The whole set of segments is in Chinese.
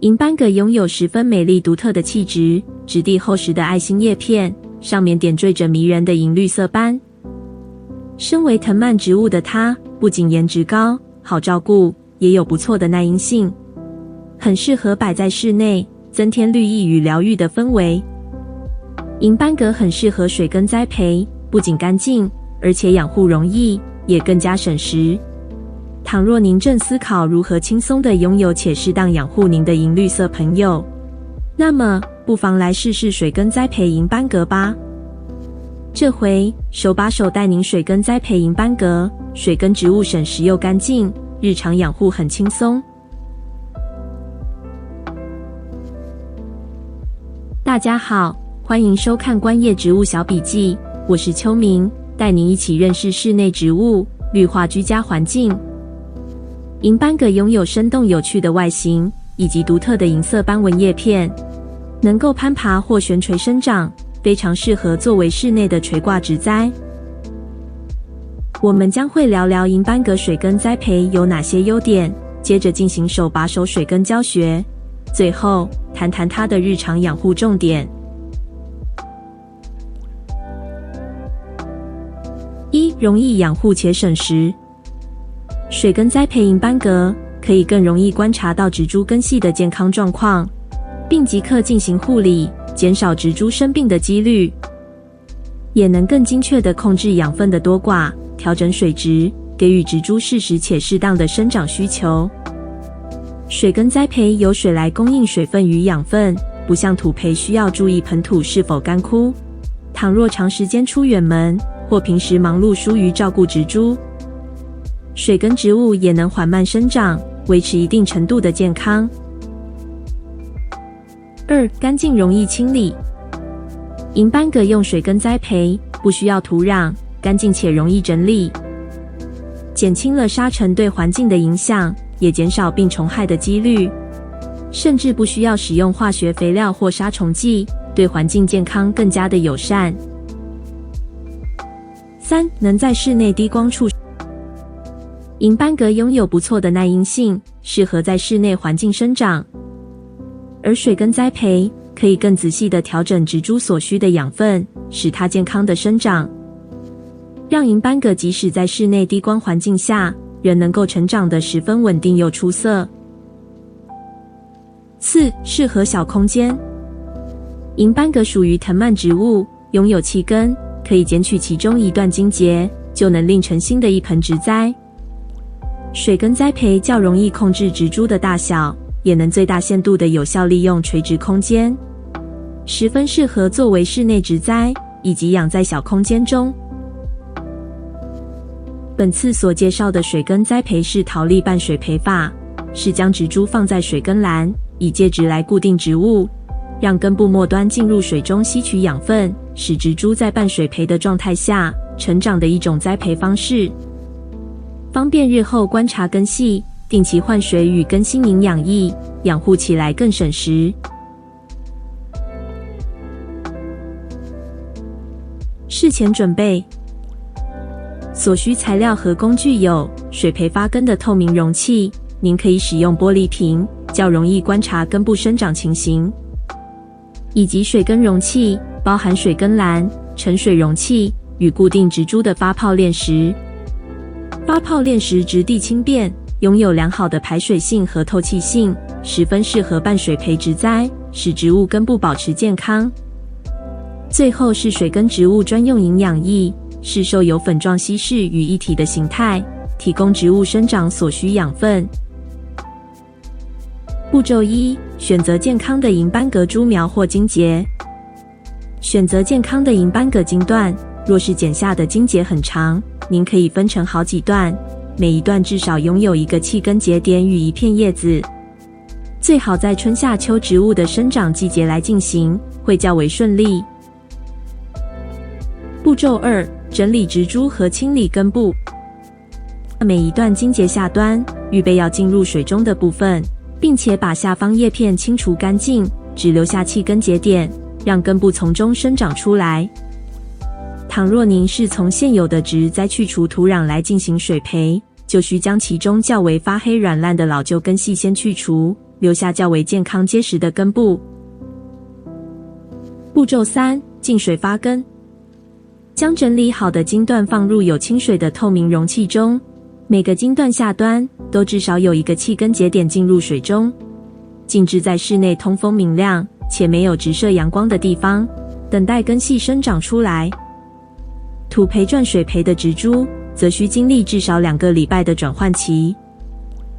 银斑葛拥有十分美丽独特的气质，质地厚实的爱心叶片，上面点缀着迷人的银绿色斑。身为藤蔓植物的它，不仅颜值高，好照顾，也有不错的耐阴性，很适合摆在室内，增添绿意与疗愈的氛围。银斑葛很适合水耕栽培，不仅干净，而且养护容易，也更加省时。倘若您正思考如何轻松地拥有且适当养护您的银绿色朋友，那么不妨来试试水耕栽培银斑葛吧。这回手把手带您水耕栽培银斑葛，水耕植物省时又干净，日常养护很轻松。大家好，欢迎收看观叶植物小笔记，我是秋明，带您一起认识室内植物，绿化居家环境。银斑葛拥有生动有趣的外形，以及独特的银色斑纹叶片，能够攀爬或悬垂生长，非常适合作为室内的垂挂植栽。我们将会聊聊银斑葛水耕栽培有哪些优点，接着进行手把手水耕教学，最后谈谈它的日常养护重点。1. 容易养护且省时。水耕栽培银斑葛可以更容易观察到植株根系的健康状况，并即刻进行护理，减少植株生病的几率，也能更精确地控制养分的多寡，调整水质，给予植株适时且适当的生长需求。水耕栽培由水来供应水分与养分，不像土培需要注意盆土是否干枯。倘若长时间出远门，或平时忙碌疏于照顾植株，水耕植物也能缓慢生长，维持一定程度的健康。2. 干净容易清理。银斑葛用水耕栽培，不需要土壤，干净且容易整理，减轻了沙尘对环境的影响，也减少病虫害的几率，甚至不需要使用化学肥料或杀虫剂，对环境健康更加的友善。3. 能在室内低光处。银斑葛拥有不错的耐阴性，适合在室内环境生长，而水耕栽培可以更仔细地调整植株所需的养分，使它健康的生长，让银斑葛即使在室内低光环境下，仍能够成长得十分稳定又出色。4. 适合小空间。银斑葛属于藤蔓植物，拥有气根，可以剪取其中一段茎节，就能另成新的一盆植栽。水耕栽培较容易控制植株的大小，也能最大限度地有效利用垂直空间，十分适合作为室内植栽以及养在小空间中。本次所介绍的水耕栽培是陶粒半水培法，是将植株放在水耕篮，以介质来固定植物，让根部末端进入水中吸取养分，使植株在半水培的状态下成长的一种栽培方式，方便日后观察根系，定期换水与更新营养液，养护起来更省时。事前准备。所需材料和工具有水培发根的透明容器，您可以使用玻璃瓶，较容易观察根部生长情形，以及水耕容器，包含水耕篮、盛水容器与固定植株的发泡链石。发泡链石质地轻便，拥有良好的排水性和透气性，十分适合半水培植栽，使植物根部保持健康。最后是水耕植物专用营养液，是受有粉状稀释与一体的形态，提供植物生长所需养分。步骤1：选择健康的银斑葛株苗或茎节。选择健康的银斑葛茎段，若是剪下的茎节很长，您可以分成好几段，每一段至少拥有一个气根节点与一片叶子，最好在春夏秋植物的生长季节来进行，会较为顺利。步骤2：整理植株和清理根部。每一段茎节下端预备要进入水中的部分，并且把下方叶片清除干净，只留下气根节点，让根部从中生长出来。倘若您是从现有的植栽去除土壤来进行水培，就需将其中较为发黑软烂的老旧根系先去除，留下较为健康结实的根部。步骤3：净水发根。将整理好的茎段放入有清水的透明容器中，每个茎段下端都至少有一个气根节点进入水中，静置在室内通风明亮且没有直射阳光的地方，等待根系生长出来。土培转水培的植株则需经历至少2个礼拜的转换期，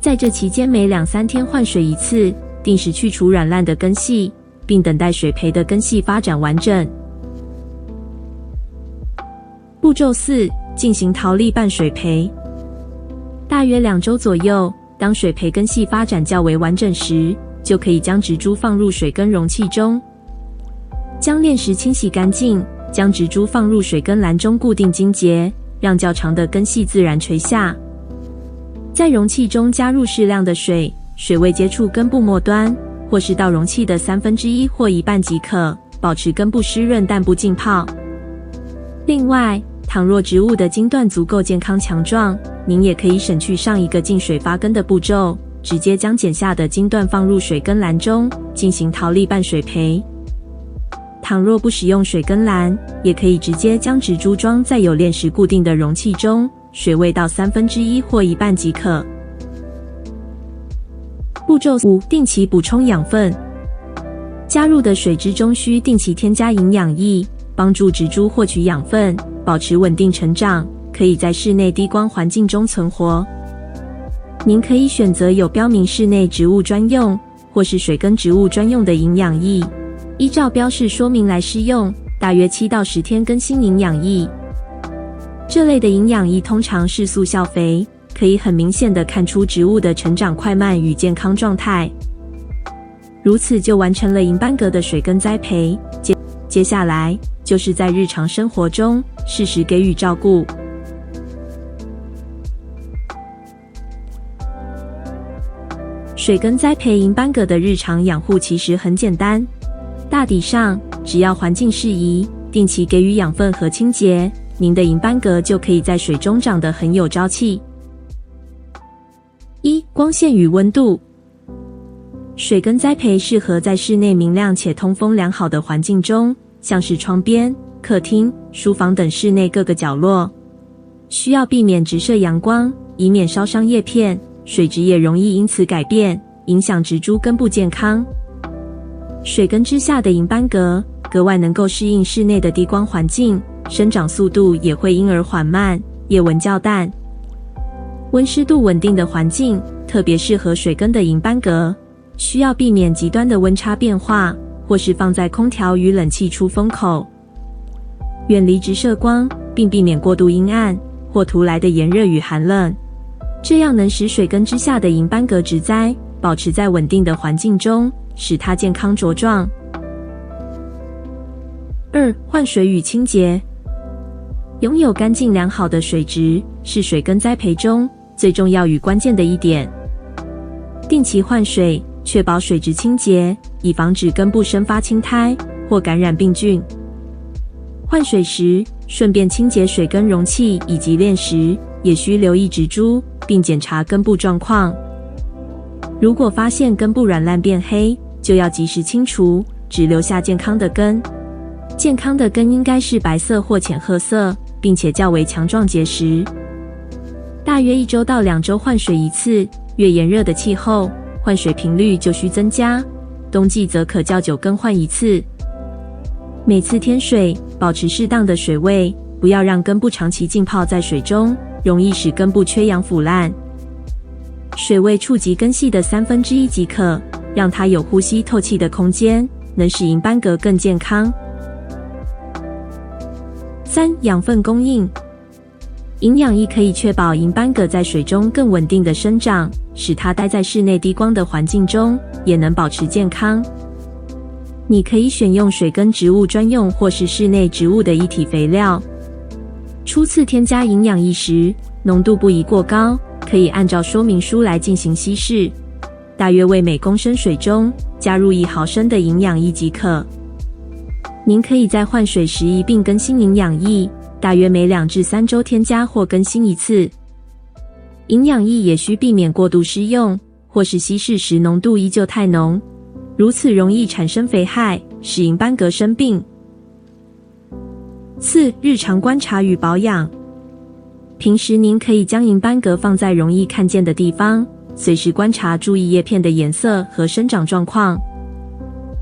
在这期间每2-3天换水一次，定时去除软烂的根系，并等待水培的根系发展完整。步骤4：进行陶粒拌水培。大约2周左右，当水培根系发展较为完整时，就可以将植株放入水根容器中。将炼石清洗干净，将植株放入水根篮中固定茎节，让较长的根系自然垂下。在容器中加入适量的水，水位接触根部末端，或是到容器的1/3或1半即可，保持根部湿润但不浸泡。另外，倘若植物的茎段足够健康强壮，您也可以省去上一个净水发根的步骤，直接将剪下的茎段放入水根篮中，进行陶粒拌水培。倘若不使用水根篮，也可以直接将植株装在有炼石固定的容器中，水位到1/3或1半即可。步骤5：定期补充养分。加入的水质中需定期添加营养液，帮助植株获取养分，保持稳定成长，可以在室内低光环境中存活。您可以选择有标明室内植物专用或是水根植物专用的营养液，依照标示说明来施用，大约7到10天更新营养液。这类的营养液通常是速效肥，可以很明显地看出植物的成长快慢与健康状态。如此就完成了银斑革的水根栽培。接下来就是在日常生活中适时给予照顾。水根栽培银斑革的日常养护其实很简单，大体上只要环境适宜，定期给予养分和清洁，您的银斑革就可以在水中长得很有朝气。1、光线与温度。水根栽培适合在室内明亮且通风良好的环境中，像是窗边、客厅、书房等室内各个角落。需要避免直射阳光，以免烧伤叶片，水质也容易因此改变，影响植株根部健康。水根之下的银斑革格外能够适应室内的低光环境，生长速度也会因而缓慢，叶纹较淡。温湿度稳定的环境特别适合水根的银斑革，需要避免极端的温差变化，或是放在空调与冷气出风口，远离直射光，并避免过度阴暗或突来的炎热与寒冷，这样能使水根之下的银斑革植栽保持在稳定的环境中，使它健康茁壮。2、换水与清洁。拥有干净良好的水质是水根栽培中最重要与关键的一点。定期换水，确保水质清洁，以防止根部生发青苔或感染病菌。换水时，顺便清洁水根容器以及炼石，也需留意植株，并检查根部状况。如果发现根部软烂变黑，就要及时清除，只留下健康的根。健康的根应该是白色或浅褐色，并且较为强壮结实。大约1周到2周换水一次，越炎热的气候，换水频率就需增加，冬季则可较久更换一次。每次添水，保持适当的水位，不要让根部长期浸泡在水中，容易使根部缺氧腐烂。水位触及根系的1/3即可，让它有呼吸透气的空间，能使银斑革更健康。3、养分供应。营养液可以确保银斑革在水中更稳定的生长，使它待在室内低光的环境中，也能保持健康。你可以选用水根植物专用或是室内植物的一体肥料。初次添加营养液时，浓度不宜过高，可以按照说明书来进行稀释，大约为每公升水中加入1毫升的营养液即可。您可以在换水时一并更新营养液，大约每2至3周添加或更新一次。营养液也需避免过度施用，或是稀释时浓度依旧太浓，如此容易产生肥害，使银斑蛤生病。4. 日常观察与保养。平时您可以将银斑蛤放在容易看见的地方，随时观察注意叶片的颜色和生长状况。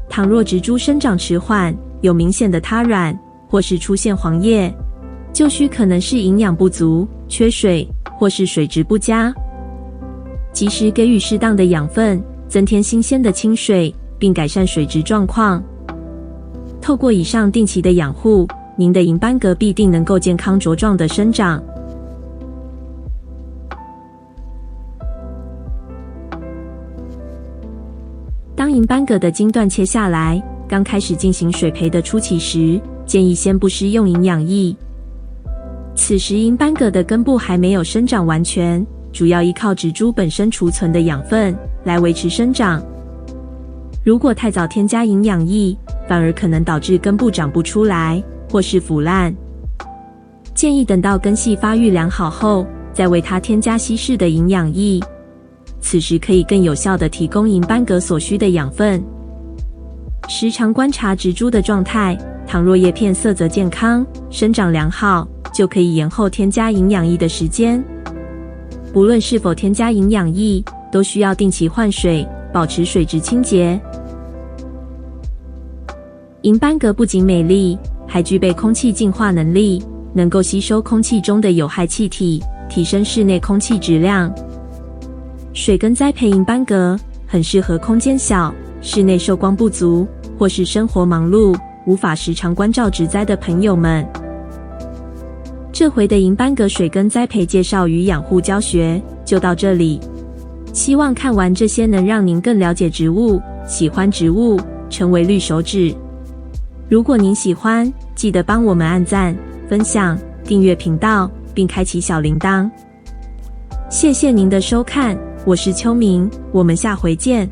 倘若植株生长迟缓，有明显的塌软，或是出现黄叶，就需可能是营养不足、缺水或是水质不佳。及时给予适当的养分，增添新鲜的清水，并改善水质状况。透过以上定期的养护，您的银斑蛤必定能够健康茁壮的生长。当银斑蛤的茎断切下来，刚开始进行水培的初期时，建议先不施用营养液。此时银斑蛤的根部还没有生长完全，主要依靠植株本身储存的养分来维持生长。如果太早添加营养液，反而可能导致根部长不出来，或是腐烂。建议等到根系发育良好后，再为它添加稀释的营养液。此时可以更有效地提供银斑蛤所需的养分。时常观察植株的状态，倘若叶片色泽健康、生长良好，就可以延后添加营养液的时间。不论是否添加营养液，都需要定期换水，保持水质清洁。银斑蛤不仅美丽，还具备空气净化能力，能够吸收空气中的有害气体，提升室内空气质量。水耕栽培银斑蛤很适合空间小、室内受光不足，或是生活忙碌无法时常关照植栽的朋友们。这回的银斑蛤水耕栽培介绍与养护教学就到这里，希望看完这些能让您更了解植物，喜欢植物，成为绿手指。如果您喜欢，记得帮我们按赞、分享、订阅频道，并开启小铃铛。谢谢您的收看，我是秋明，我们下回见。